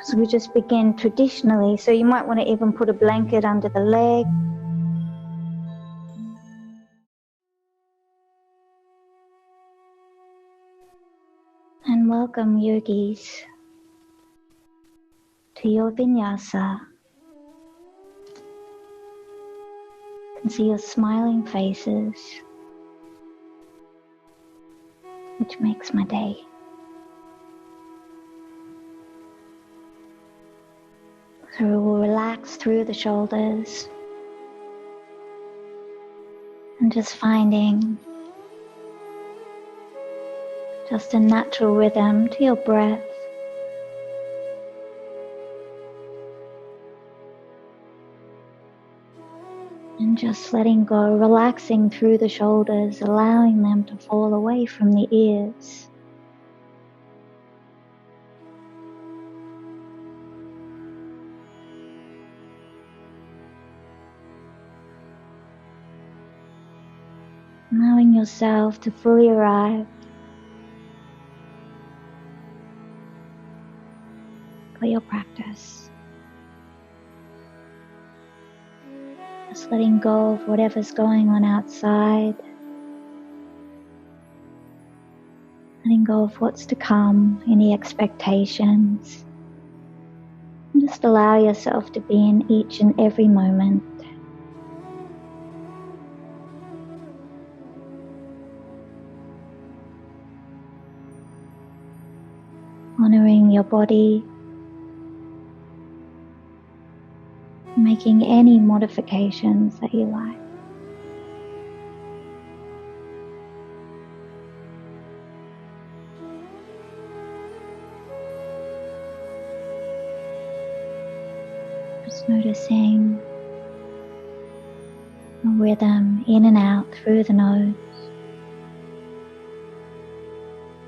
So we just begin traditionally. So you might want to even put a blanket under the leg. And welcome, yogis, to your Vinyasa. You can see your smiling faces, which makes my day. So we'll relax through the shoulders and just finding just a natural rhythm to your breath. And just letting go, relaxing through the shoulders, allowing them to fall away from the ears. Allowing yourself to fully arrive for your practice. Just letting go of whatever's going on outside. Letting go of what's to come, any expectations. And just allow yourself to be in each and every moment. Honoring your body. Making any modifications that you like. Just noticing a rhythm in and out through the nose.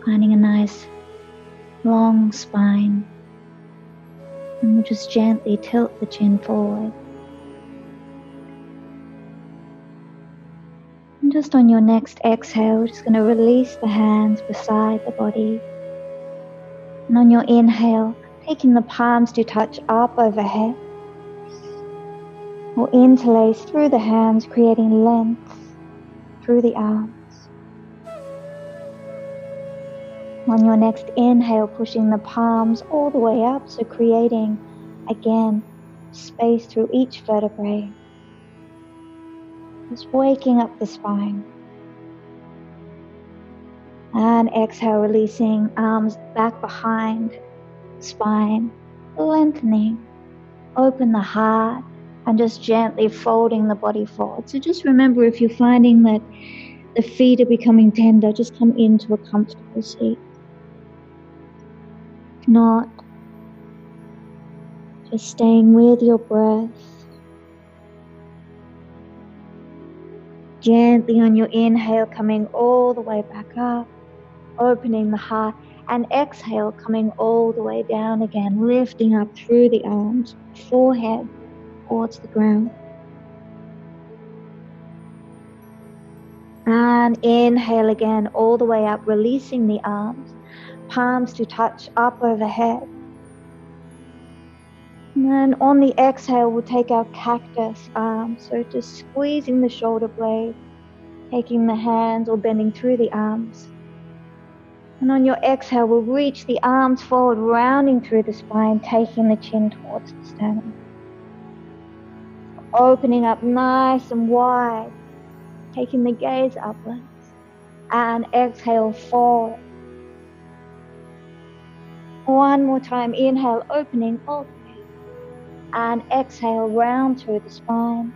Finding a nice long spine. And we'll just gently tilt the chin forward. And just on your next exhale, we're just going to release the hands beside the body. And on your inhale, taking the palms to touch up overhead. Or interlace through the hands, creating length through the arms. On your next inhale, pushing the palms all the way up, so creating, again, space through each vertebrae. Just waking up the spine. And exhale, releasing arms back behind, spine, lengthening. Open the heart and just gently folding the body forward. So just remember, if you're finding that the feet are becoming tender, just come into a comfortable seat. If not, just staying with your breath. Gently on your inhale, coming all the way back up, opening the heart, and exhale, coming all the way down again, lifting up through the arms, forehead towards the ground. And inhale again, all the way up, releasing the arms, palms to touch up overhead. And then on the exhale, we'll take our cactus arms. So just squeezing the shoulder blade, taking the hands or bending through the arms. And on your exhale, we'll reach the arms forward, rounding through the spine, taking the chin towards the sternum. Opening up nice and wide, taking the gaze upwards. And exhale, forward. One more time, inhale, opening all the way. And exhale, round through the spine.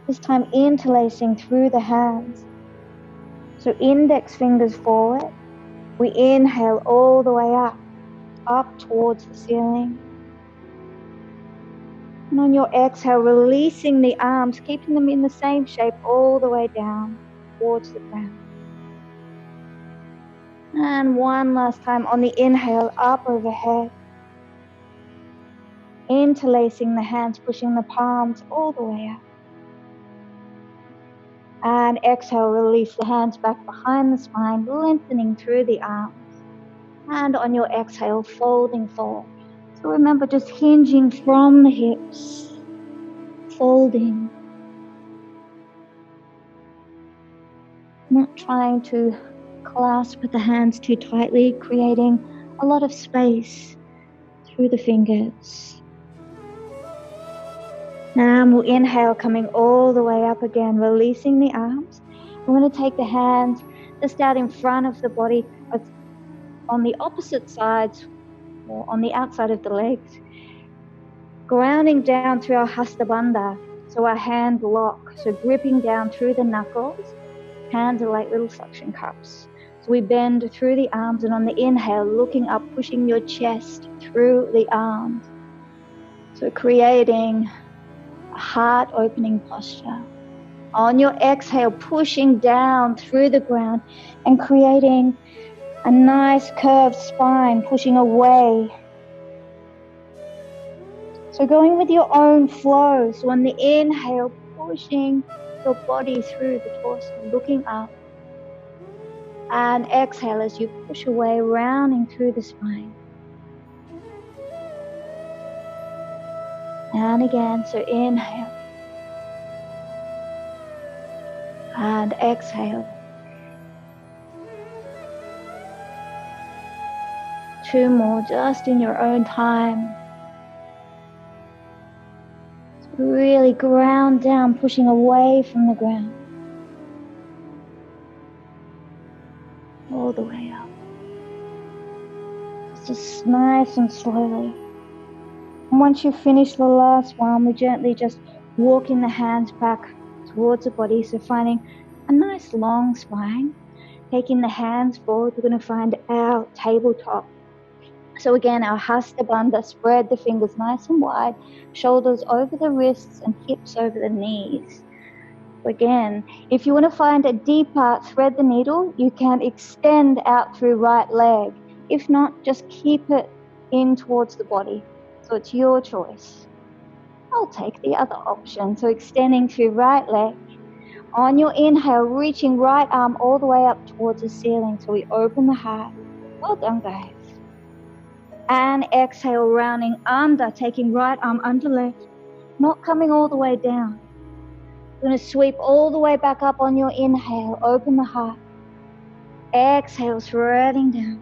This time interlacing through the hands. So index fingers forward. We inhale all the way up towards the ceiling. And on your exhale, releasing the arms, keeping them in the same shape all the way down towards the ground. And one last time on the inhale, up overhead. Interlacing the hands, pushing the palms all the way up. And exhale, release the hands back behind the spine, lengthening through the arms. And on your exhale, folding forward. So remember, just hinging from the hips, folding, not trying to clasp the hands too tightly, creating a lot of space through the fingers. Now we'll inhale, coming all the way up again, releasing the arms. We're going to take the hands just out in front of the body, on the opposite sides, or on the outside of the legs, grounding down through our hasta bandha, so our hand lock, so gripping down through the knuckles. Hands are like little suction cups. So we bend through the arms, and on the inhale, looking up, pushing your chest through the arms. So creating a heart-opening posture. On your exhale, pushing down through the ground and creating a nice curved spine, pushing away. So going with your own flow. So on the inhale, pushing your body through the torso, looking up. And exhale as you push away, rounding through the spine. And again, so inhale. And exhale. 2 more, just in your own time. So really ground down, pushing away from the ground. All the way up. Just nice and slowly. And once you finish the last one, we gently just walking the hands back towards the body. So finding a nice long spine. Taking the hands forward, we're going to find our tabletop. So again, our hasta bandha, spread the fingers nice and wide, shoulders over the wrists and hips over the knees. Again, if you want to find a deeper thread the needle, you can extend out through right leg. If not, just keep it in towards the body. So it's your choice. I'll take the other option. So extending through right leg. On your inhale, reaching right arm all the way up towards the ceiling. So we open the heart. Well done, guys. And exhale, rounding under, taking right arm under left, not coming all the way down. You're going to sweep all the way back up on your inhale, open the heart. Exhale, threading down.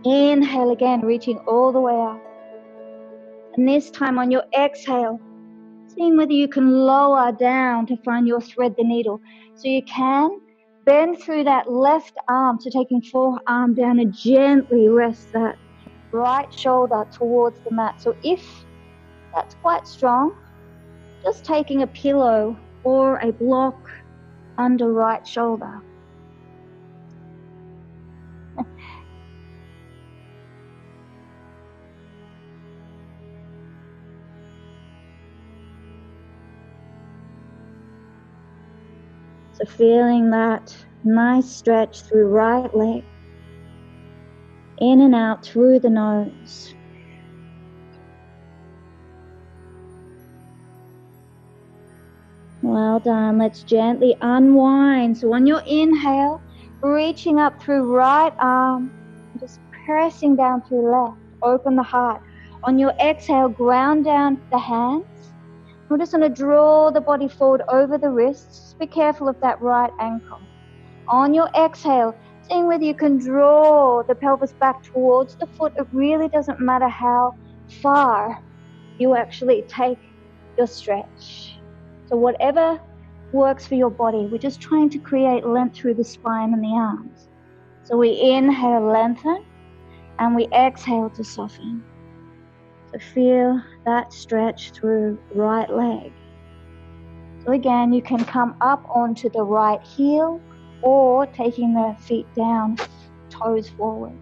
Inhale again, reaching all the way up. And this time on your exhale, seeing whether you can lower down to find your thread the needle. So you can bend through that left arm, so taking forearm down and gently rest that right shoulder towards the mat. So if that's quite strong, just taking a pillow or a block under right shoulder. So feeling that nice stretch through right leg, in and out through the nose. Well done. Let's gently unwind. So on your inhale, reaching up through right arm, just pressing down through left. Open the heart. On your exhale, ground down the hands. We're just going to draw the body forward over the wrists. Just be careful of that right ankle. On your exhale, seeing whether you can draw the pelvis back towards the foot. It really doesn't matter how far you actually take your stretch. So whatever works for your body, we're just trying to create length through the spine and the arms. So we inhale, lengthen, and we exhale to soften. So feel that stretch through right leg. So again, you can come up onto the right heel or taking the feet down, toes forward.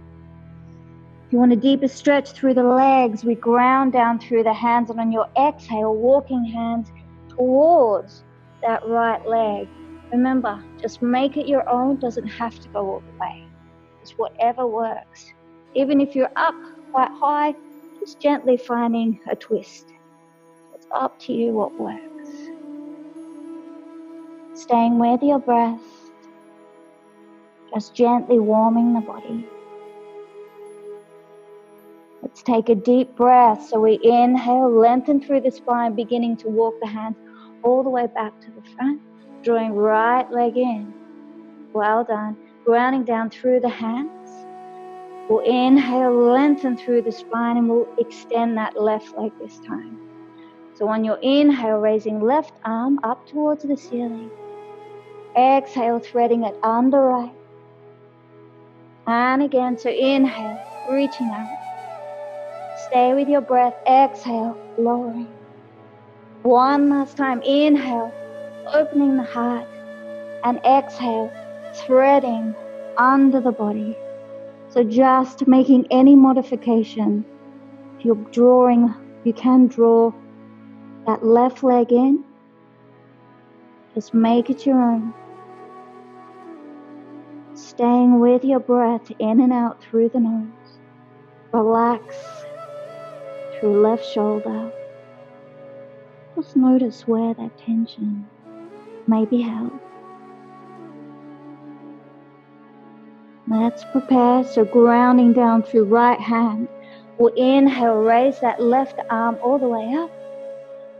If you want a deeper stretch through the legs, we ground down through the hands, and on your exhale, walking hands towards that right leg. Remember, just make it your own. Doesn't have to go all the way. Just whatever works. Even if you're up quite high, just gently finding a twist. It's up to you what works. Staying with your breath, just gently warming the body. Let's take a deep breath. So we inhale, lengthen through the spine, beginning to walk the hands all the way back to the front, drawing right leg in. Well done. Grounding down through the hands. We'll inhale, lengthen through the spine, and we'll extend that left leg this time. So on your inhale, raising left arm up towards the ceiling. Exhale, threading it under right. And again, so inhale, reaching out. Stay with your breath. Exhale, lowering. One last time. Inhale, opening the heart. And exhale, threading under the body. So just making any modification. If you're drawing, you can draw that left leg in. Just make it your own. Staying with your breath in and out through the nose. Relax through left shoulder. Just notice where that tension may be held. Let's prepare. So grounding down through right hand. We'll inhale, raise that left arm all the way up.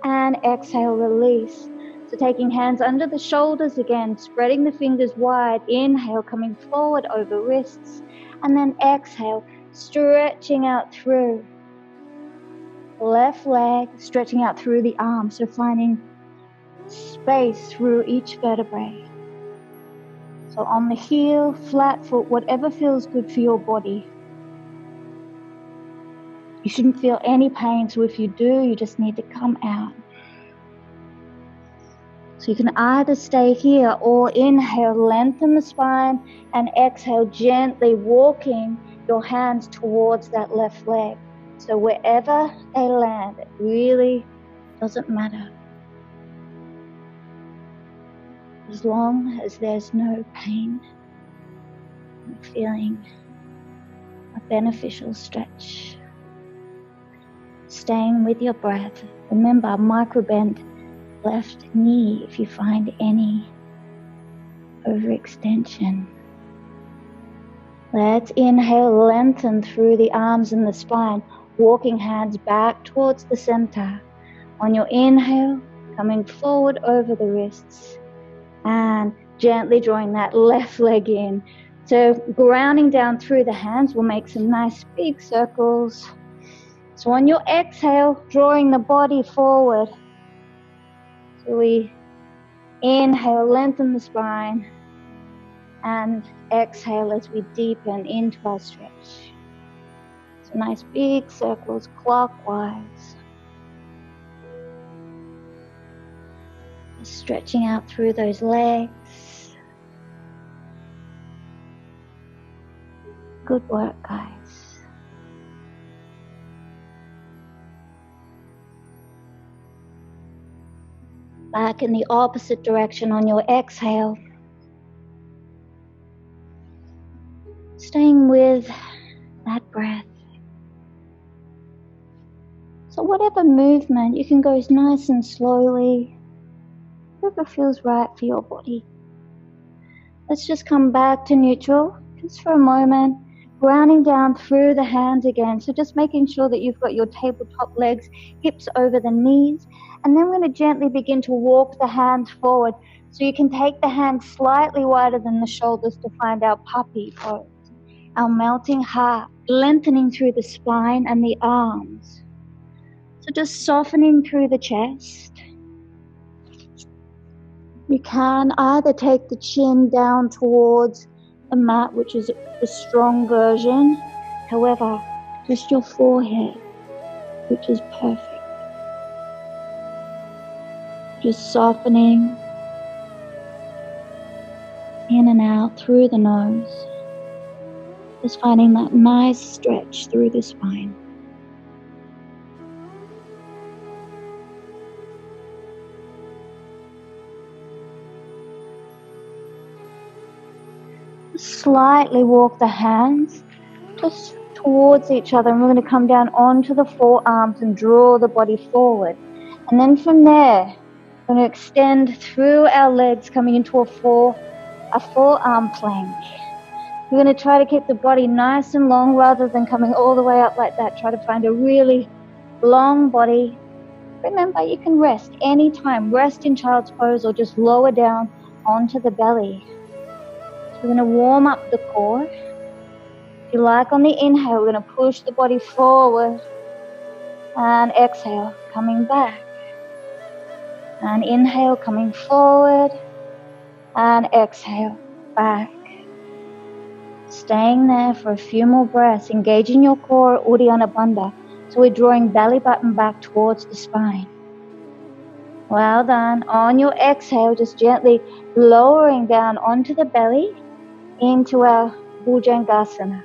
And exhale, release. So taking hands under the shoulders again, spreading the fingers wide. Inhale, coming forward over wrists. And then exhale, stretching out through. Left leg, stretching out through the arm. So finding space through each vertebrae. So on the heel, flat foot, whatever feels good for your body. You shouldn't feel any pain, so if you do, you just need to come out. So you can either stay here or inhale, lengthen the spine, and exhale, gently walking your hands towards that left leg. So wherever they land, it really doesn't matter. As long as there's no pain, and feeling a beneficial stretch. Staying with your breath. Remember, micro bend left knee if you find any overextension. Let's inhale, lengthen through the arms and the spine, walking hands back towards the center. On your inhale, coming forward over the wrists. And gently drawing that left leg in. So grounding down through the hands, we'll make some nice big circles. So on your exhale, drawing the body forward. So we inhale, lengthen the spine. And exhale as we deepen into our stretch. So nice big circles clockwise. Stretching out through those legs. Good work, guys. Back in the opposite direction on your exhale. Staying with that breath. So whatever movement, you can go nice and slowly. Whatever feels right for your body. Let's just come back to neutral, just for a moment, grounding down through the hands again. So just making sure that you've got your tabletop legs, hips over the knees, and then we're going to gently begin to walk the hands forward. So you can take the hands slightly wider than the shoulders to find our puppy pose, our melting heart, lengthening through the spine and the arms. So just softening through the chest. You can either take the chin down towards the mat, which is the strong version. However, just your forehead, which is perfect. Just softening in and out through the nose. Just finding that nice stretch through the spine. Slightly walk the hands just towards each other, and we're going to come down onto the forearms and draw the body forward. And then from there, we're going to extend through our legs, coming into a forearm plank. You're going to try to keep the body nice and long rather than coming all the way up like that. Try to find a really long body. Remember, you can rest anytime. Rest in child's pose or just lower down onto the belly. So we're going to warm up the core. If you like, on the inhale, we're going to push the body forward. And exhale, coming back. And inhale, coming forward. And exhale, back. Staying there for a few more breaths, engaging your core, Uddiyana Bandha. So we're drawing belly button back towards the spine. Well done. On your exhale, just gently lowering down onto the belly into our Bhujangasana.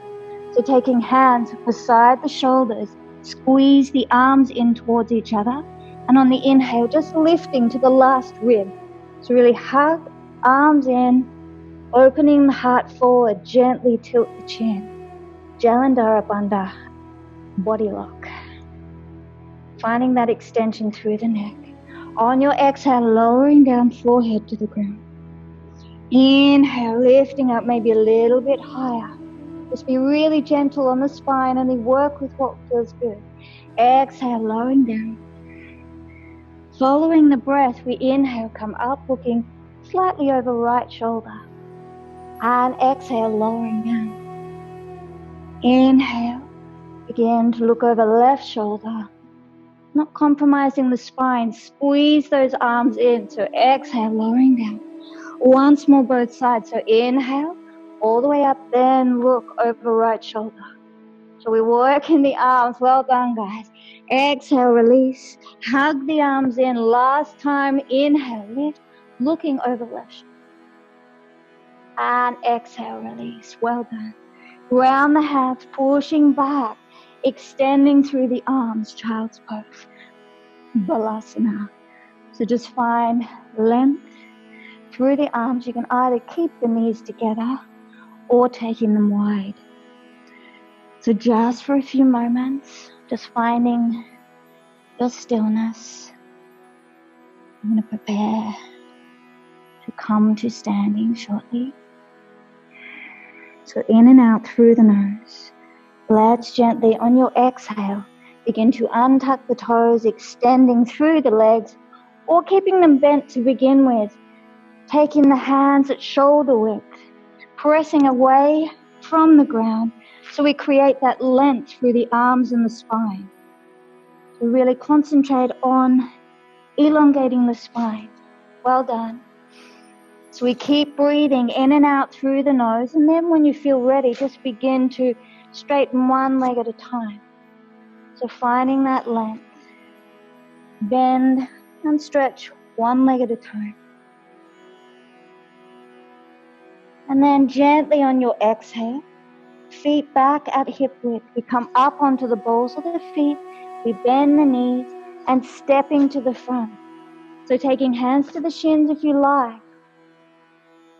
So taking hands beside the shoulders, squeeze the arms in towards each other. And on the inhale, just lifting to the last rib. So really hug, arms in, opening the heart forward, gently tilt the chin. Jalandhara Bandha, body lock. Finding that extension through the neck. On your exhale, lowering down forehead to the ground. Inhale, lifting up maybe a little bit higher. Just be really gentle on the spine, only work with what feels good. Exhale, lowering down. Following the breath, we inhale, come up, looking slightly over right shoulder. And exhale, lowering down. Inhale, begin to look over left shoulder. Not compromising the spine, squeeze those arms in. So exhale, lowering down. Once more both sides. So inhale, all the way up, then look over right shoulder. So we work in the arms. Well done, guys. Exhale, release. Hug the arms in. Last time, inhale, lift, looking over left shoulder. And exhale, release. Well done. Round the hands, pushing back, extending through the arms, child's pose. Balasana. So just find length through the arms. You can either keep the knees together or taking them wide. So just for a few moments, just finding your stillness. I'm going to prepare to come to standing shortly. So in and out through the nose. Let's gently, on your exhale, begin to untuck the toes, extending through the legs, or keeping them bent to begin with. Taking the hands at shoulder width, pressing away from the ground, so we create that length through the arms and the spine. So really concentrate on elongating the spine. Well done. So we keep breathing in and out through the nose, and then when you feel ready, just begin to straighten one leg at a time. So finding that length. Bend and stretch one leg at a time. And then gently on your exhale, feet back at hip width. We come up onto the balls of the feet, we bend the knees and stepping to the front. So taking hands to the shins if you like.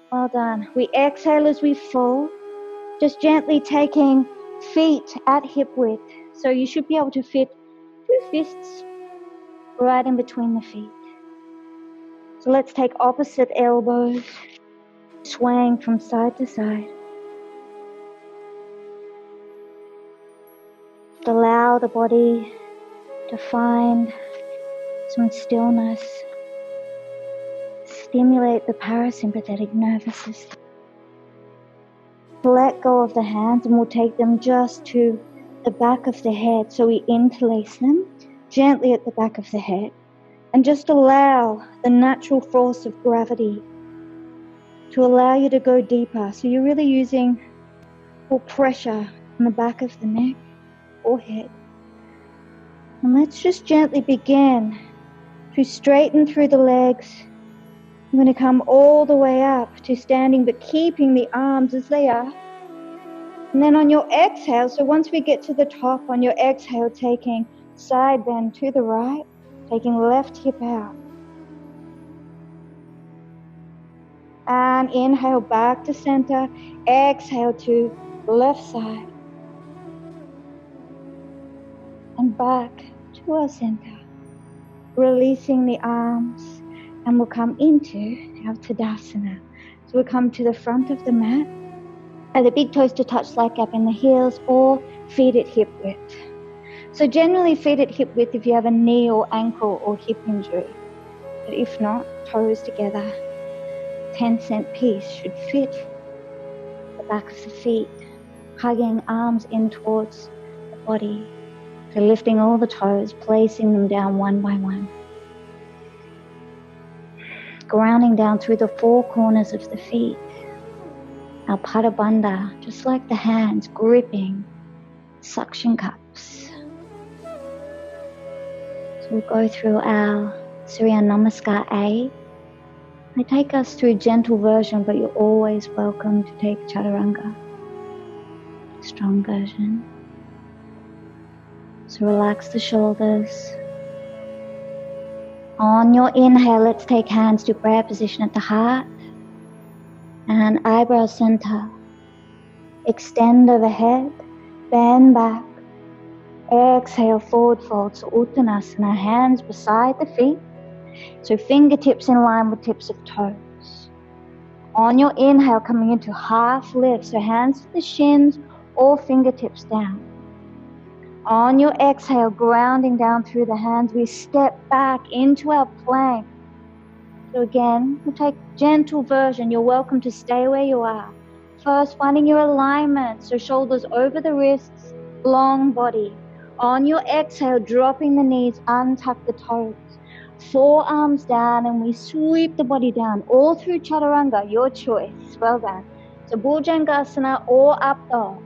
Well done. We exhale as we fall, just gently taking feet at hip width. So you should be able to fit 2 fists right in between the feet. So let's take opposite elbows, swaying from side to side. Allow the body to find some stillness. Stimulate the parasympathetic nervous system. Let go of the hands and we'll take them just to the back of the head. So we interlace them gently at the back of the head and just allow the natural force of gravity to allow you to go deeper. So you're really using full pressure on the back of the neck or head. And let's just gently begin to straighten through the legs. I'm going to come all the way up to standing, but keeping the arms as they are. And then on your exhale, so once we get to the top, on your exhale, taking side bend to the right, taking left hip out. And inhale back to center, exhale to left side. And back to our center, releasing the arms. And we'll come into our Tadasana. So we'll come to the front of the mat Allow the big toes to touch slight gap in the heels or feet at hip width. So generally feet at hip width if you have a knee or ankle or hip injury. But if not, toes together. 10-cent piece should fit the back of the feet, hugging arms in towards the body. So lifting all the toes, placing them down one by one. Grounding down through the four corners of the feet. Our pada bandha, just like the hands, gripping suction cups. So we'll go through our Surya Namaskar A. I take us through gentle version, but you're always welcome to take Chaturanga, strong version. So relax the shoulders. On your inhale, let's take hands to prayer position at the heart and eyebrow center. Extend overhead, bend back. Exhale, forward fold, so Uttanasana, hands beside the feet. So fingertips in line with tips of toes. On your inhale, coming into half lift, so hands to the shins or fingertips down. On your exhale, grounding down through the hands, we step back into our plank. So again, we'll take gentle version. You're welcome to stay where you are. First, finding your alignment, so shoulders over the wrists, long body. On your exhale, dropping the knees, untuck the toes. Forearms down, and we sweep the body down, all through Chaturanga, your choice. Well done. So Bhujangasana or up dog.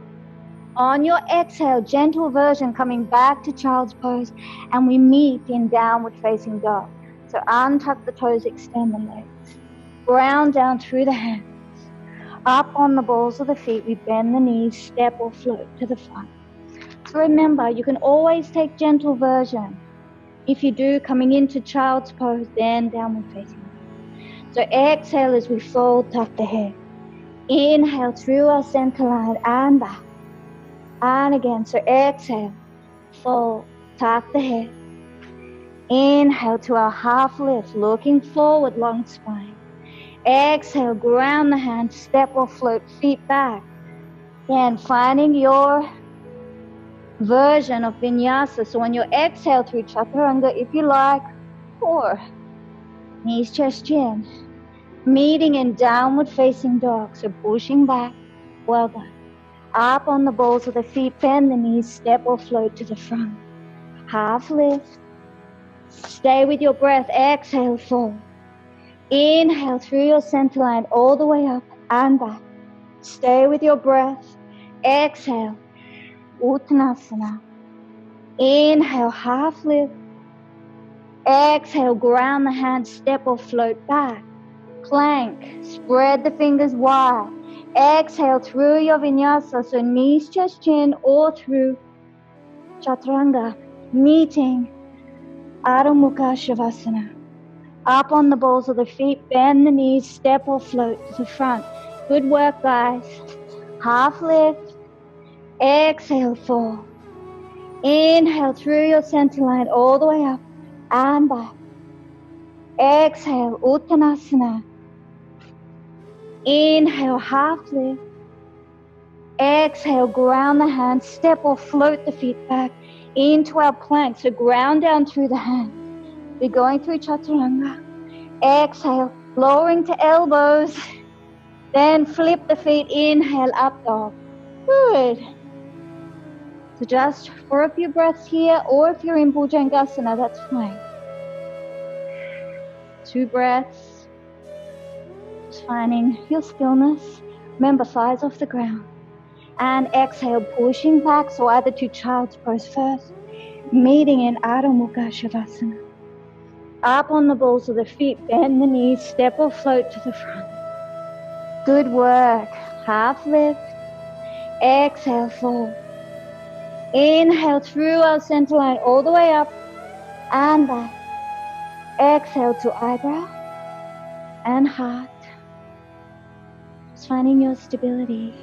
On your exhale, gentle version, coming back to child's pose, and we meet in downward facing dog. So untuck the toes, extend the legs. Ground down through the hands. Up on the balls of the feet, we bend the knees, step or float to the front. So remember, you can always take gentle version. If you do, coming into child's pose, then downward facing dog. So exhale as we fold, tuck the head. Inhale through our center line and back. And again, so exhale, fold, tuck the head. Inhale to our half lift, looking forward, long spine. Exhale, ground the hands, step or float, feet back. Again, finding your version of Vinyasa. So on your exhale through Chaturanga, if you like, or knees, chest, chin. Meeting in downward facing dog, so pushing back, well done. Up on the balls of the feet, bend the knees, step or float to the front. Half lift. Stay with your breath. Exhale, fold. Inhale through your center line all the way up and back. Stay with your breath. Exhale, Uttanasana. Inhale, half lift. Exhale, ground the hands, step or float back. Plank, spread the fingers wide. Exhale through your Vinyasa, so knees, chest, chin, or through Chaturanga, meeting Adho Mukha Shavasana. Up on the balls of the feet, bend the knees, step or float to the front. Good work, guys. Half lift. Exhale, fold. Inhale through your center line all the way up and back. Exhale, Uttanasana. Inhale, half lift. Exhale, ground the hands, step or float the feet back into our plank. So ground down through the hands. We're going through Chaturanga. Exhale, lowering to elbows. Then flip the feet, inhale, up dog. Good. So just for a few breaths here, or if you're in Bhujangasana, that's fine. 2 breaths. Just finding your stillness. Remember, thighs off the ground. And exhale, pushing back, so either to child's pose first, meeting in Adho Mukha Shavasana. Up on the balls of the feet, bend the knees, step or float to the front. Good work. Half lift. Exhale, fold. Inhale through our center line all the way up and back. Exhale to eyebrow and heart. Just finding your stability.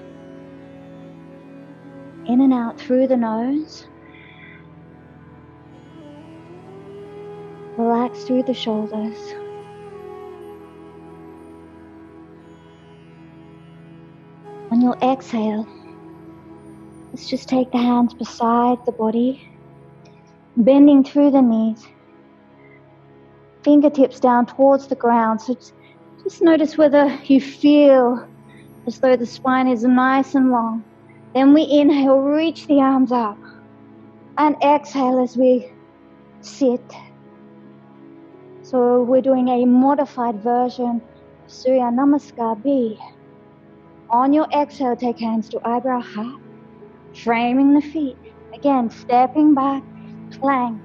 In and out through the nose. Relax through the shoulders. On your exhale, let's just take the hands beside the body, bending through the knees, fingertips down towards the ground. So just notice whether you feel as though the spine is nice and long. Then we inhale, reach the arms up, and exhale as we sit. So we're doing a modified version of Surya Namaskar B. On your exhale, take hands to eyebrow height, framing the feet. Again, stepping back, plank.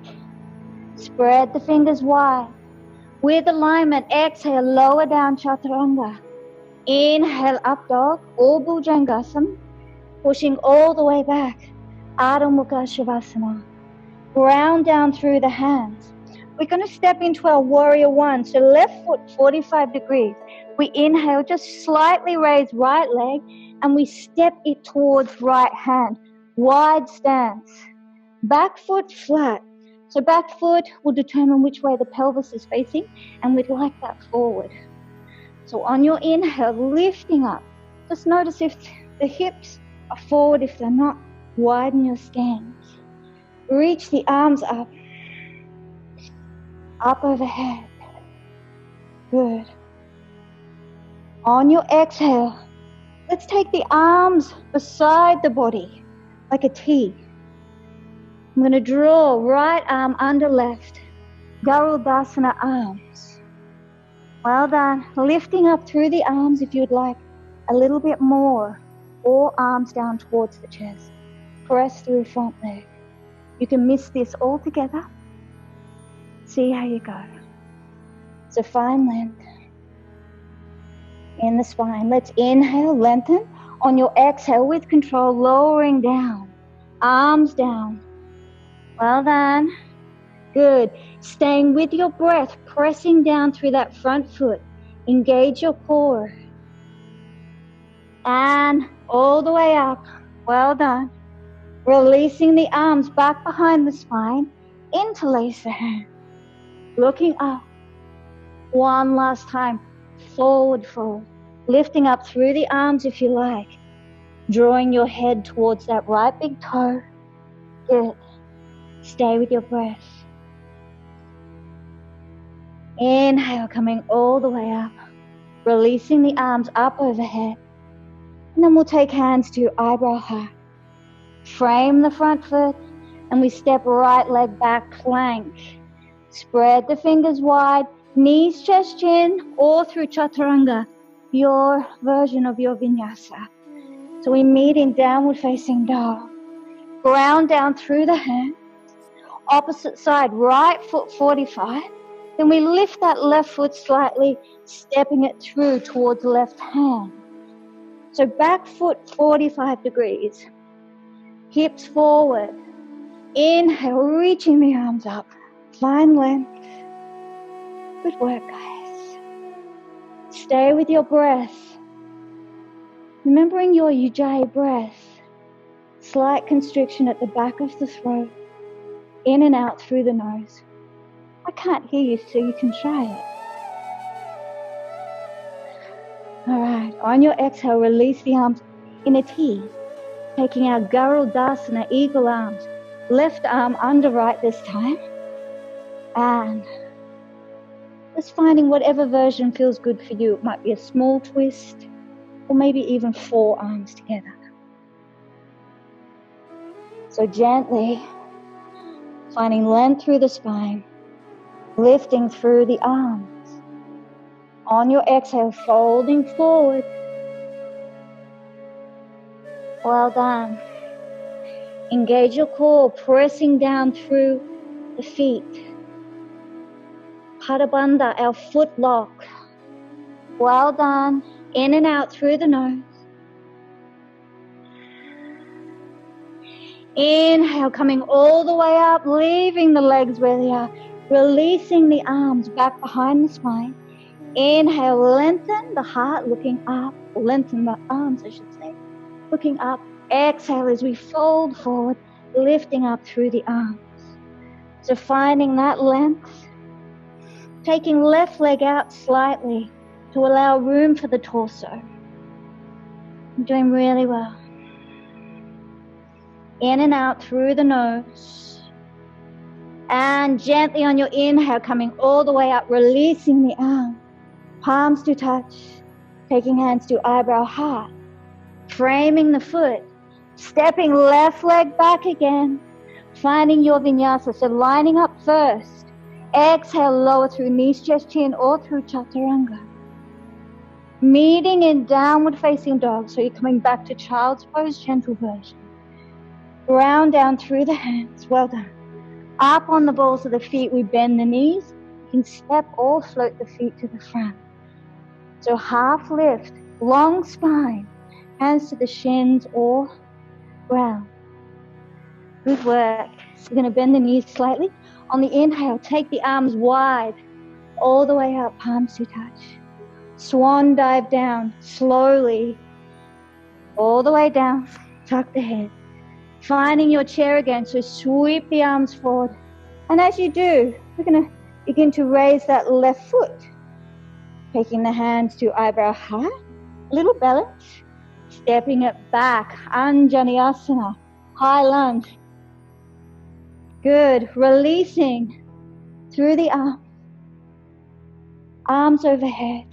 Spread the fingers wide. With alignment, exhale, lower down chaturanga. Inhale, up dog, or bhujangasana, pushing all the way back, Adho Mukha Shavasana. Ground down through the hands. We're going to step into our warrior one. So left foot 45 degrees. We inhale, just slightly raise right leg, and we step it towards right hand. Wide stance. Back foot flat. So back foot will determine which way the pelvis is facing, and we'd like that forward. So on your inhale, lifting up. Just notice if the hips are forward. If they're not, widen your stance. Reach the arms up. Up overhead. Good. On your exhale, let's take the arms beside the body like a T. I'm going to draw right arm under left. Garudasana arms. Well done. Lifting up through the arms if you'd like a little bit more. Or arms down towards the chest. Press through front leg. You can miss this all together. See how you go. So find length in the spine. Let's inhale, lengthen. On your exhale, with control, lowering down. Arms down. Well done. Good. Staying with your breath, pressing down through that front foot. Engage your core. And all the way up. Well done. Releasing the arms back behind the spine. Interlace the hands. Looking up. One last time. Forward fold. Lifting up through the arms if you like. Drawing your head towards that right big toe. Good. Stay with your breath. Inhale, coming all the way up. Releasing the arms up overhead. And then we'll take hands to eyebrow height. Frame the front foot. And we step right leg back, plank. Spread the fingers wide. Knees, chest, chin, or through chaturanga. Your version of your vinyasa. So we meet in downward facing dog. Ground down through the hands. Opposite side, right foot 45. Then we lift that left foot slightly, stepping it through towards left hand. So back foot 45 degrees. Hips forward. Inhale, reaching the arms up. Find length. Good work, guys. Stay with your breath. Remembering your Ujjayi breath. Slight constriction at the back of the throat. In and out through the nose. I can't hear you, so you can try it. All right, on your exhale, release the arms in a T. Taking our Garudasana, eagle arms. Left arm under right this time. And just finding whatever version feels good for you. It might be a small twist, or maybe even 4 arms together. So gently, finding length through the spine, lifting through the arms. On your exhale, folding forward. Well done. Engage your core, pressing down through the feet. Padabandha, our foot lock. Well done. In and out through the nose. Inhale, coming all the way up, leaving the legs where they are. Releasing the arms back behind the spine. Inhale, lengthen the heart, looking up. Lengthen the arms, I should say. Looking up. Exhale as we fold forward, lifting up through the arms. So finding that length. Taking left leg out slightly to allow room for the torso. You're doing really well. In and out through the nose. And gently on your inhale, coming all the way up, releasing the arm. Palms to touch. Taking hands to eyebrow heart. Framing the foot. Stepping left leg back again. Finding your vinyasa. So lining up first. Exhale, lower through knee stretch chin or through chaturanga. Meeting in downward facing dog. So you're coming back to child's pose, gentle version. Ground down through the hands. Well done. Up on the balls of the feet, we bend the knees. You can step or float the feet to the front. So half lift, long spine, hands to the shins or ground. Good work. So you're going to bend the knees slightly. On the inhale, take the arms wide, all the way up, palms to touch. Swan dive down, slowly, all the way down, tuck the head. Finding your chair again, so sweep the arms forward. And as you do, we're going to begin to raise that left foot. Taking the hands to eyebrow heart, little balance. Stepping it back, Anjaneyasana, high lunge. Good, releasing through the arms. Arms overhead.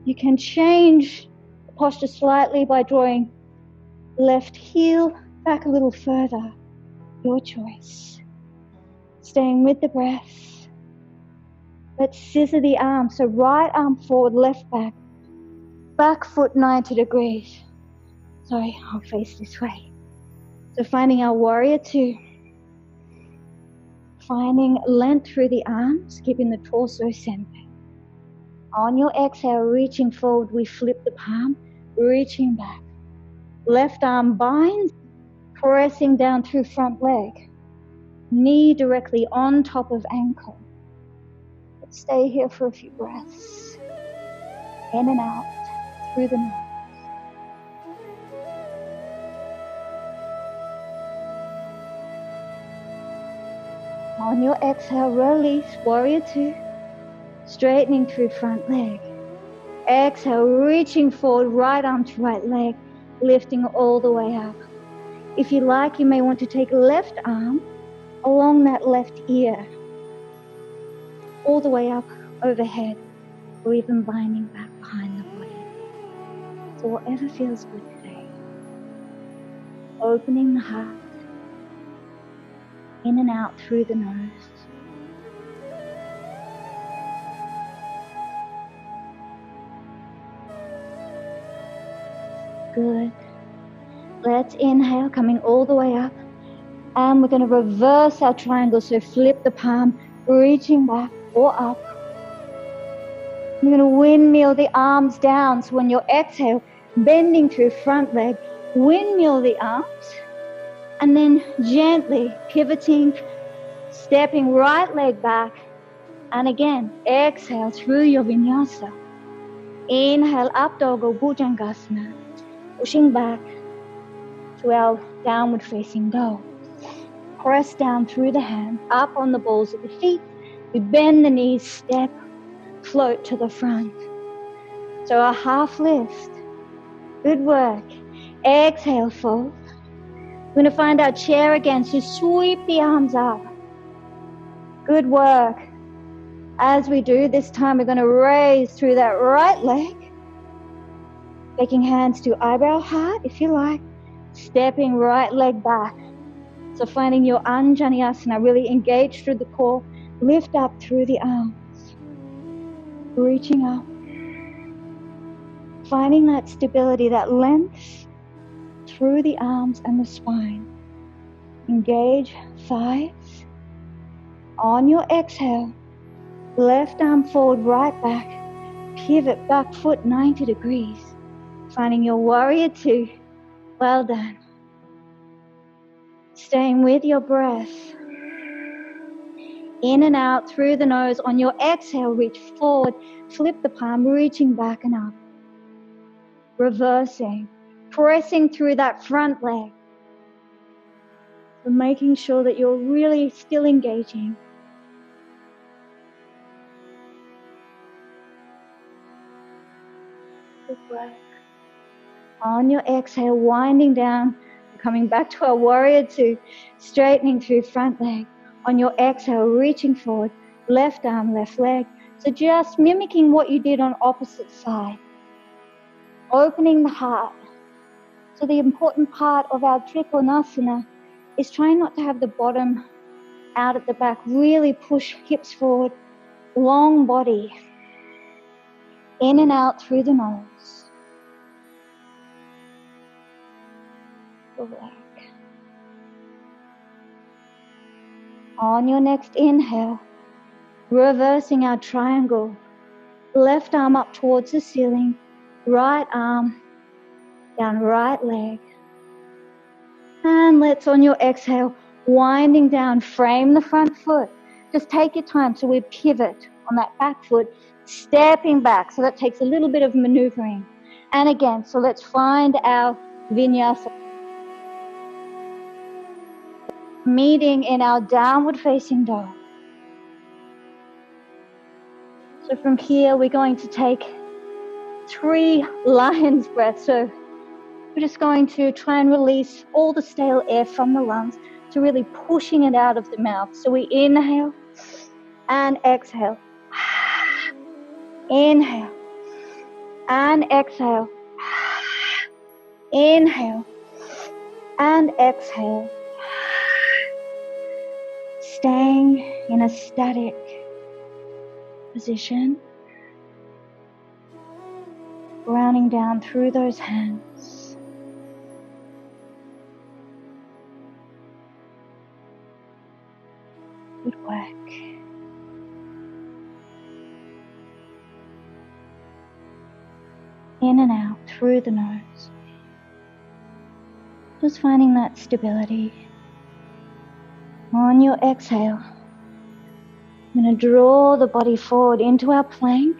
You can change the posture slightly by drawing left heel back a little further. Your choice. Staying with the breath. Let's scissor the arm. So right arm forward, left back. Back foot 90 degrees. Sorry, I'll face this way. So finding our warrior two. Finding length through the arms, keeping the torso centered. On your exhale, reaching forward, we flip the palm, reaching back. Left arm binds, pressing down through front leg. Knee directly on top of ankle. Let's stay here for a few breaths. In and out through the nose. On your exhale, release, warrior two. Straightening through front leg. Exhale, reaching forward, right arm to right leg, lifting all the way up. If you like, you may want to take left arm along that left ear, all the way up overhead, or even binding back behind the body. So whatever feels good today. Opening the heart, in and out through the nose. Good. Let's inhale, coming all the way up. And we're going to reverse our triangle. So flip the palm, reaching back or up. We're going to windmill the arms down. So when you exhale, bending through front leg, windmill the arms. And then gently pivoting, stepping right leg back. And again, exhale through your vinyasa. Inhale, up dog or bhujangasana. Pushing back to our downward facing dog. Press down through the hands, up on the balls of the feet. We bend the knees, step, float to the front. So a half lift. Good work. Exhale, fold. We're going to find our chair again, so sweep the arms up. Good work. As we do, this time we're going to raise through that right leg. Taking hands to eyebrow heart, if you like. Stepping right leg back. So finding your Anjaneyasana, really engage through the core. Lift up through the arms. Reaching up. Finding that stability, that length through the arms and the spine. Engage thighs. On your exhale, left arm forward, right back. Pivot back foot 90 degrees. Finding your warrior two. Well done. Staying with your breath. In and out through the nose. On your exhale, reach forward. Flip the palm, reaching back and up. Reversing. Pressing through that front leg. So making sure that you're really still engaging. Good work. On your exhale, winding down, coming back to our warrior two, straightening through front leg. On your exhale, reaching forward, left arm, left leg. So just mimicking what you did on opposite side. Opening the heart. So the important part of our Trikonasana is trying not to have the bottom out at the back. Really push hips forward, long body. In and out through the nose. Relax. On your next inhale, reversing our triangle. Left arm up towards the ceiling, right arm down right leg. And let's, on your exhale, winding down, frame the front foot. Just take your time so we pivot on that back foot, stepping back. So that takes a little bit of maneuvering. And again, so let's find our Vinyasa. Meeting in our downward facing dog. So from here, we're going to take 3 lion's breaths. So we're just going to try and release all the stale air from the lungs, so really pushing it out of the mouth. So we inhale and exhale. Inhale and exhale. Inhale and exhale. Staying in a static position. Grounding down through those hands. Good work. In and out through the nose. Just finding that stability. On your exhale, I'm going to draw the body forward into our plank.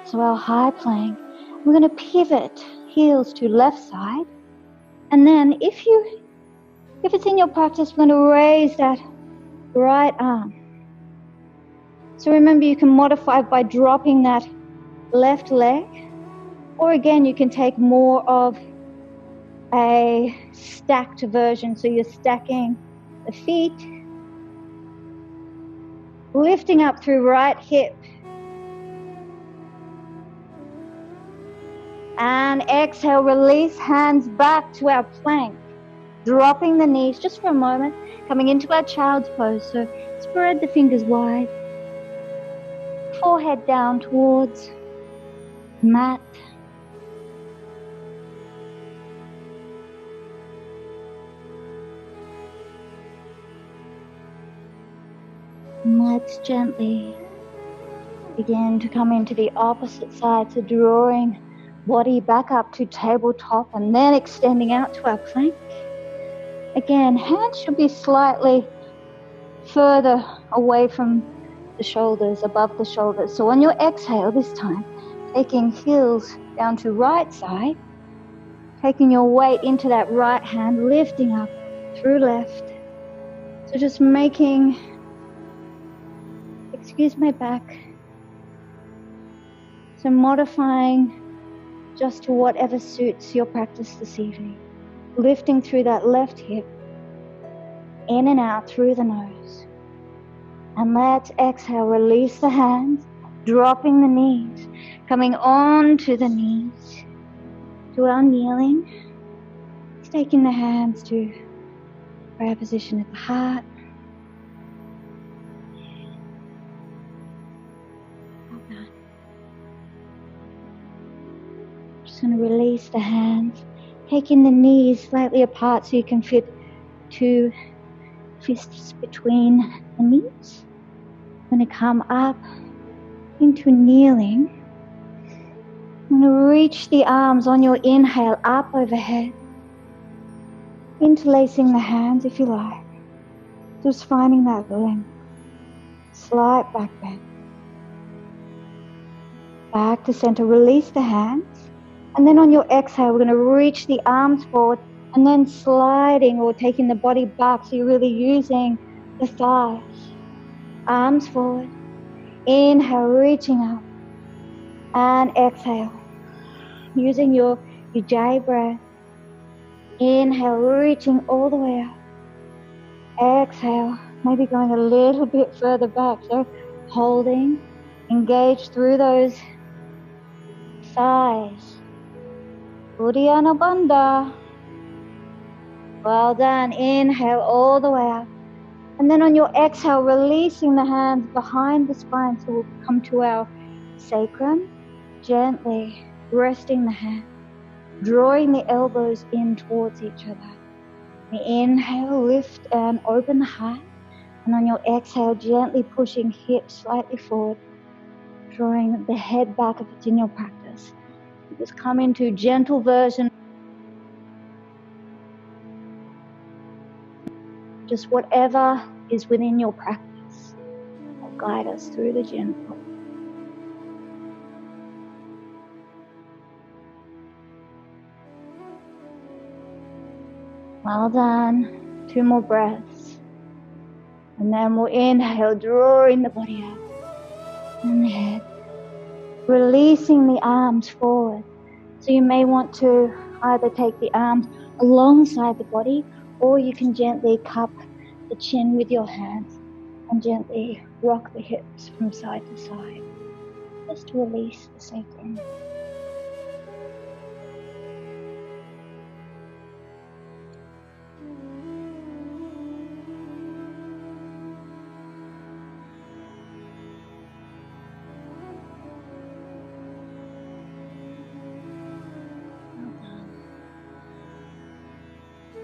So our high plank. We're going to pivot heels to left side. And then if it's in your practice, we're going to raise that right arm. So remember, you can modify by dropping that left leg. Or again, you can take more of a stacked version. So you're stacking the feet, lifting up through right hip. And exhale, release hands back to our plank. Dropping the knees just for a moment, coming into our child's pose. So spread the fingers wide. Forehead down towards the mat. And let's gently begin to come into the opposite side. So drawing body back up to tabletop and then extending out to our plank. Again, hands should be slightly further away from the shoulders, above the shoulders. So on your exhale this time, taking heels down to right side, taking your weight into that right hand, lifting up through left. So just making, excuse my back, so modifying just to whatever suits your practice this evening. Lifting through that left hip, in and out through the nose. And let's exhale, release the hands, dropping the knees, coming on to the knees, to our kneeling, taking the hands to prayer position at the heart. Just going to release the hands, taking the knees slightly apart so you can fit 2 fists between the knees. I'm going to come up into kneeling. I'm going to reach the arms on your inhale up overhead, interlacing the hands if you like, just finding that length, slight back bend. Back to center, release the hands. And then on your exhale, we're going to reach the arms forward and then sliding or taking the body back. So you're really using the thighs. Arms forward. Inhale, reaching up. And exhale. Using your Ujjayi breath. Inhale, reaching all the way up. Exhale, maybe going a little bit further back. So holding, engage through those thighs. Uddiyana Bandha. Well done. Inhale all the way up. And then on your exhale, releasing the hands behind the spine. So we'll come to our sacrum. Gently resting the hand, drawing the elbows in towards each other. Inhale, lift and open the heart. And on your exhale, gently pushing hips slightly forward, drawing the head back if it's in your practice. Just come into gentle version. Just whatever is within your practice will guide us through the gentle. Well done. 2 more breaths. And then we'll inhale, drawing the body up and the head. Releasing the arms forward. So you may want to either take the arms alongside the body, or you can gently cup the chin with your hands and gently rock the hips from side to side, just to release the sacrum.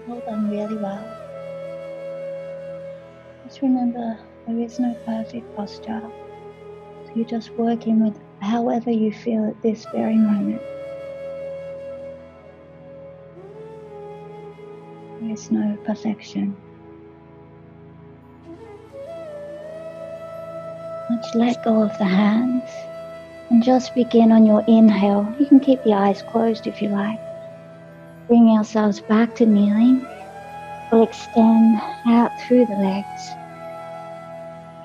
Well done, really well. Just remember, there is no perfect posture. So you're just working with however you feel at this very moment. There is no perfection. Let's let go of the hands and just begin on your inhale. You can keep the eyes closed if you like. Bring ourselves back to kneeling. We'll extend out through the legs.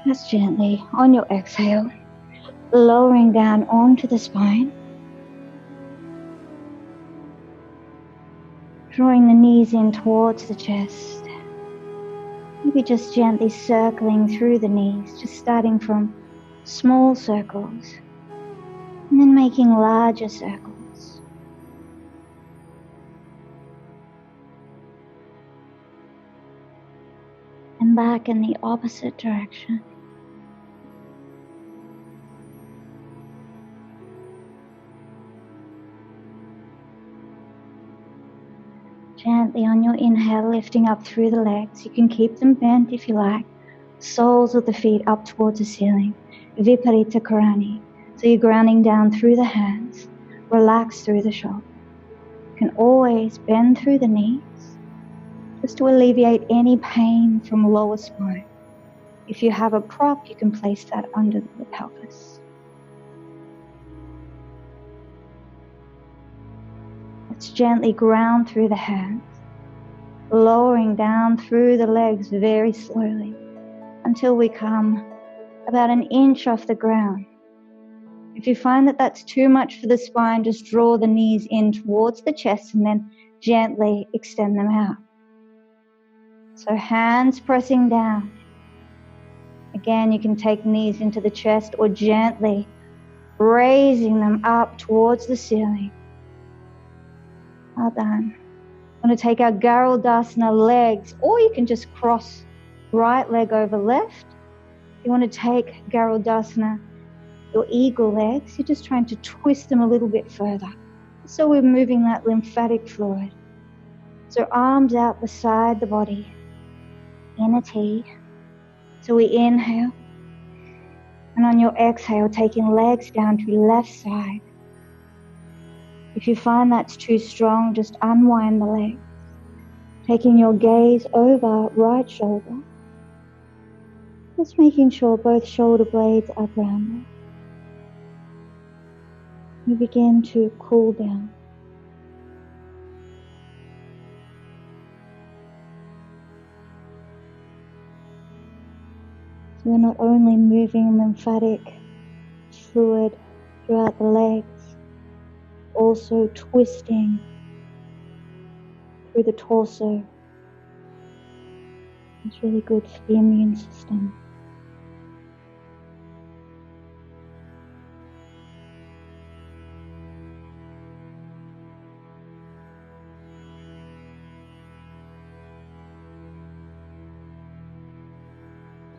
Just gently on your exhale, lowering down onto the spine. Drawing the knees in towards the chest. Maybe just gently circling through the knees, just starting from small circles and then making larger circles. And back in the opposite direction. Gently on your inhale, lifting up through the legs. You can keep them bent if you like. Soles of the feet up towards the ceiling. Viparita Karani. So you're grounding down through the hands. Relax through the shoulders. You can always bend through the knees, just to alleviate any pain from lower spine. If you have a prop, you can place that under the pelvis. Let's gently ground through the hands, lowering down through the legs very slowly until we come about an inch off the ground. If you find that that's too much for the spine, just draw the knees in towards the chest and then gently extend them out. So hands pressing down. Again, you can take knees into the chest or gently raising them up towards the ceiling. Well done. We're going to take our Garudasana legs, or you can just cross right leg over left. If you want to take Garudasana, your eagle legs, you're just trying to twist them a little bit further. So we're moving that lymphatic fluid. So arms out beside the body in a T. So we inhale. And on your exhale, taking legs down to left side. If you find that's too strong, just unwind the legs. Taking your gaze over right shoulder. Just making sure both shoulder blades are grounded. You begin to cool down. So we're not only moving lymphatic fluid throughout the legs, also twisting through the torso. It's really good for the immune system.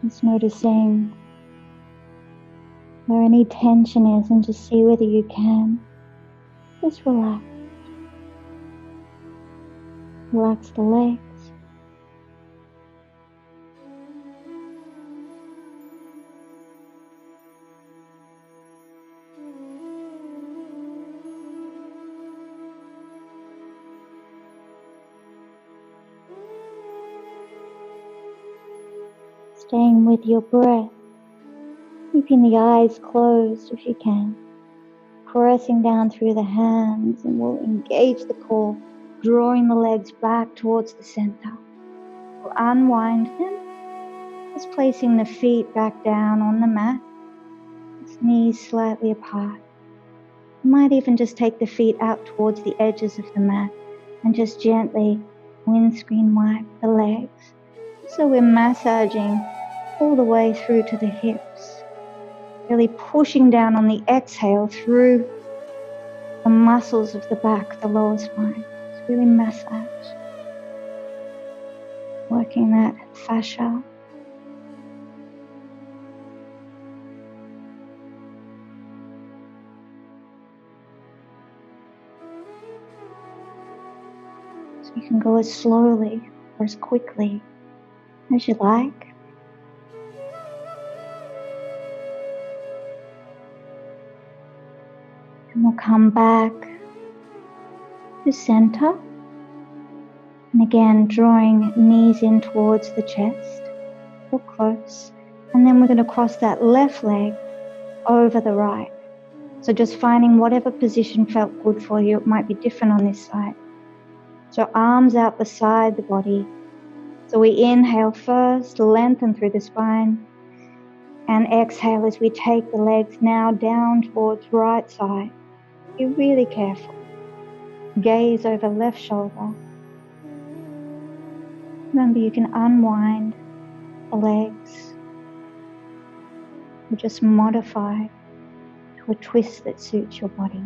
Just noticing where any tension is and just see whether you can just relax. Relax the legs. Staying with your breath, keeping the eyes closed if you can, pressing down through the hands, and we'll engage the core, drawing the legs back towards the center. We'll unwind them, just placing the feet back down on the mat, knees slightly apart. You might even just take the feet out towards the edges of the mat and just gently windscreen wipe the legs. So we're massaging all the way through to the hips, really pushing down on the exhale through the muscles of the back, the lower spine. Just really massage, working that fascia. So you can go as slowly or as quickly as you like. And we'll come back to center. And again, drawing knees in towards the chest or close. And then we're going to cross that left leg over the right. So just finding whatever position felt good for you. It might be different on this side. So arms out beside the body. So we inhale first, lengthen through the spine. And exhale as we take the legs now down towards right side. Be really careful. Gaze over left shoulder. Remember, you can unwind the legs or just modify to a twist that suits your body.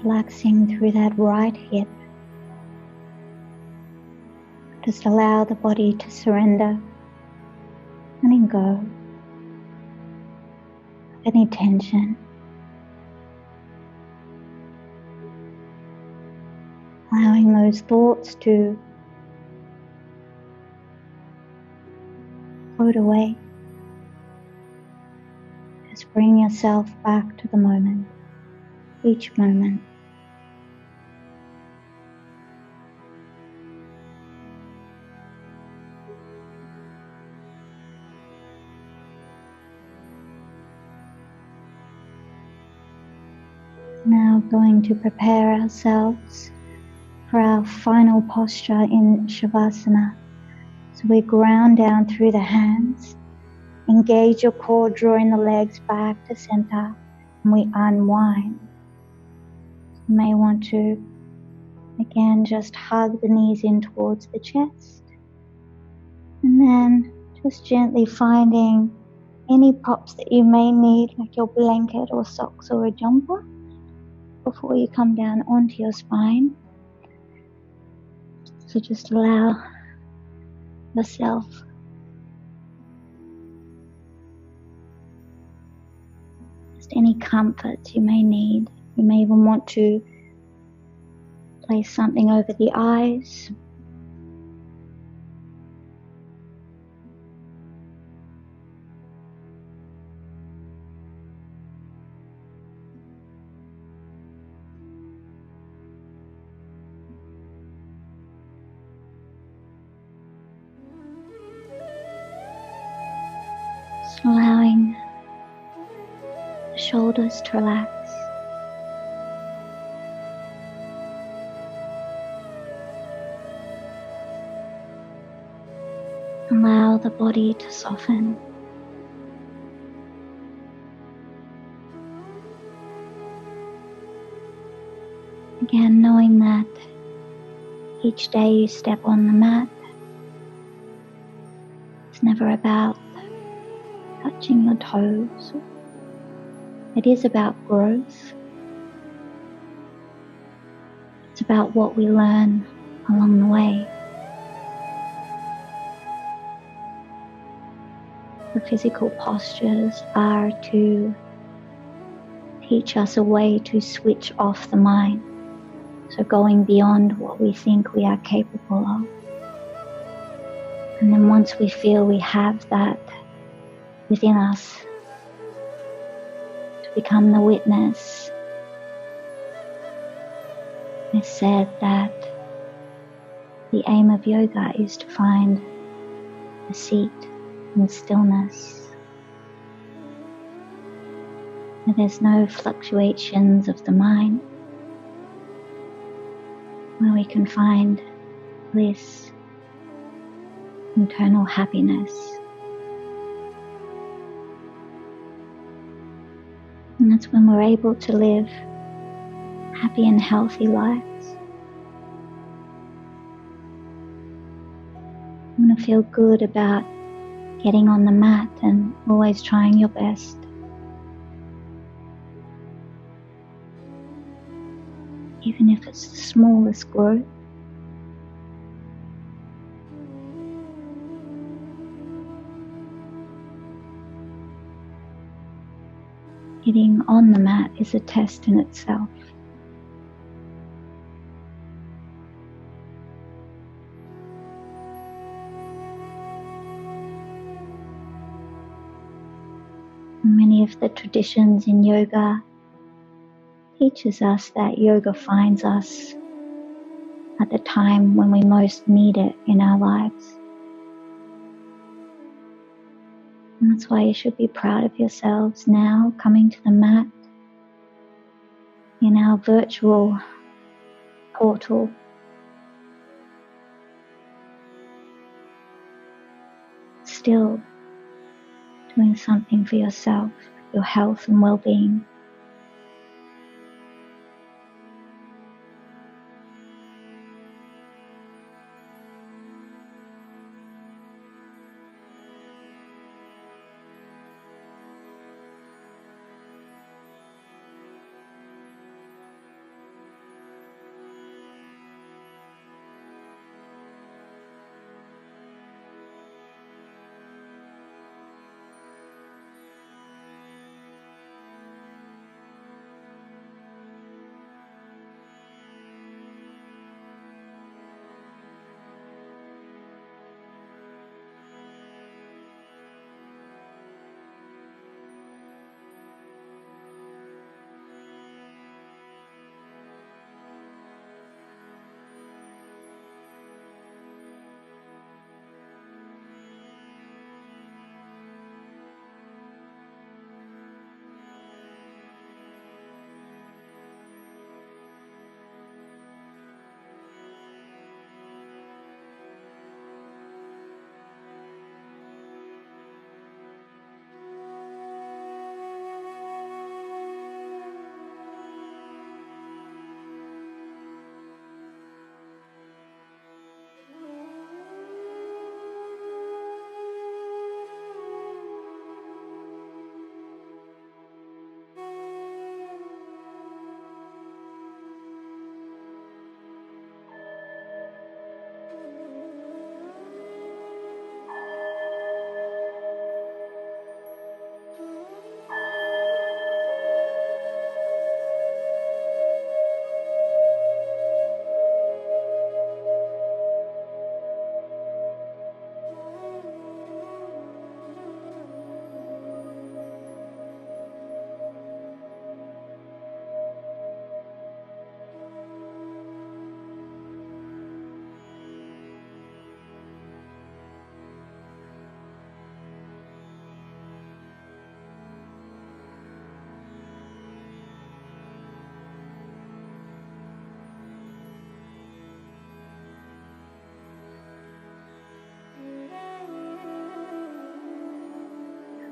Relaxing through that right hip. Just allow the body to surrender, letting go of any tension. Allowing those thoughts to float away. Just bring yourself back to the moment, each moment. Now going to prepare ourselves for our final posture in Shavasana. So we ground down through the hands, engage your core, drawing the legs back to center, and we unwind. You may want to, again, just hug the knees in towards the chest, and then just gently finding any props that you may need, like your blanket or socks or a jumper, before you come down onto your spine. So just allow yourself just any comforts you may need. You may even want to place something over the eyes. allowing the shoulders to relax. Allow the body to soften. Again, knowing that each day you step on the mat, it's never about touching your toes. It is about growth. It's about what we learn along the way. The physical postures are to teach us a way to switch off the mind. So going beyond what we think we are capable of. And then once we feel we have that within us, to become the witness. It's said that the aim of yoga is to find a seat in stillness. Where there's no fluctuations of the mind. Where we can find bliss, internal happiness. And that's when we're able to live happy and healthy lives. You want to feel good about getting on the mat and always trying your best. Even if it's the smallest growth. Getting on the mat is a test in itself. Many of the traditions in yoga teaches us that yoga finds us at the time when we most need it in our lives. And that's why you should be proud of yourselves now, coming to the mat in our virtual portal. Still doing something for yourself, your health and well-being.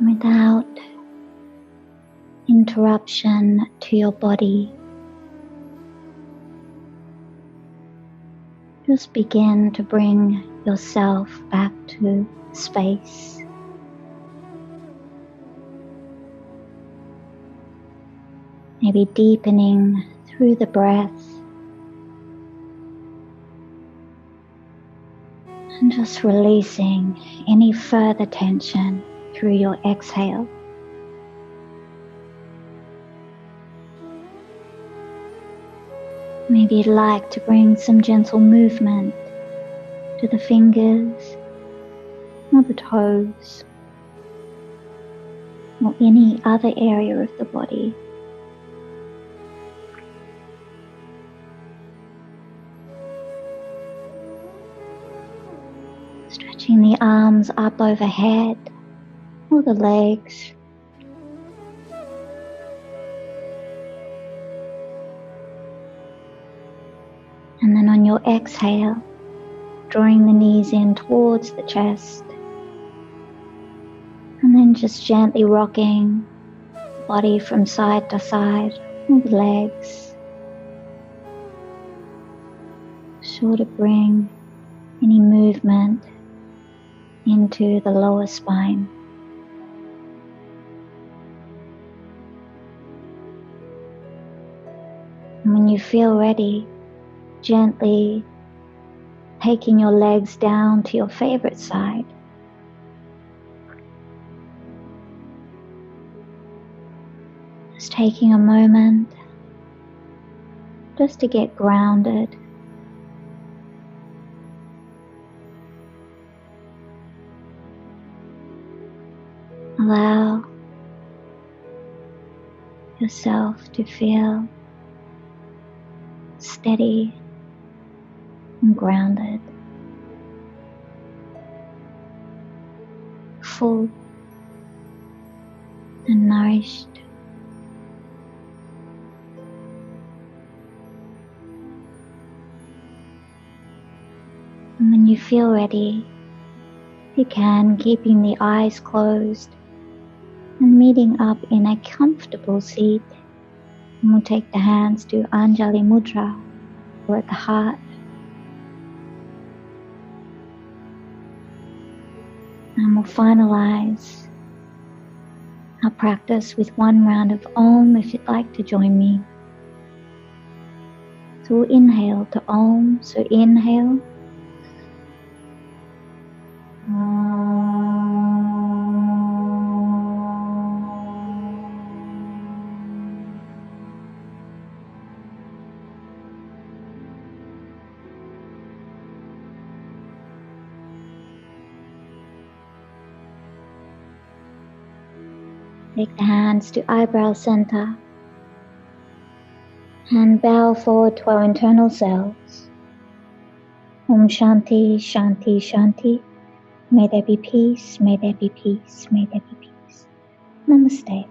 without interruption to your body. Just begin to bring yourself back to space. Maybe deepening through the breath and just releasing any further tension through your exhale. Maybe you'd like to bring some gentle movement to the fingers or the toes or any other area of the body. Stretching the arms up overhead or the legs. And then on your exhale, drawing the knees in towards the chest. And then just gently rocking the body from side to side, or the legs. Sure to bring any movement into the lower spine. And when you feel ready, gently taking your legs down to your favorite side. Just taking a moment just to get grounded. Allow yourself to feel steady and grounded, full and nourished. And when you feel ready, you can, keeping the eyes closed and meeting up in a comfortable seat, and we'll take the hands to Anjali Mudra, or at the heart. And we'll finalize our practice with one round of Om if you'd like to join me. So we'll inhale to Om. So inhale. Take the hands to eyebrow center and bow forward to our internal selves. Om Shanti, Shanti, Shanti. May there be peace, may there be peace, may there be peace. Namaste.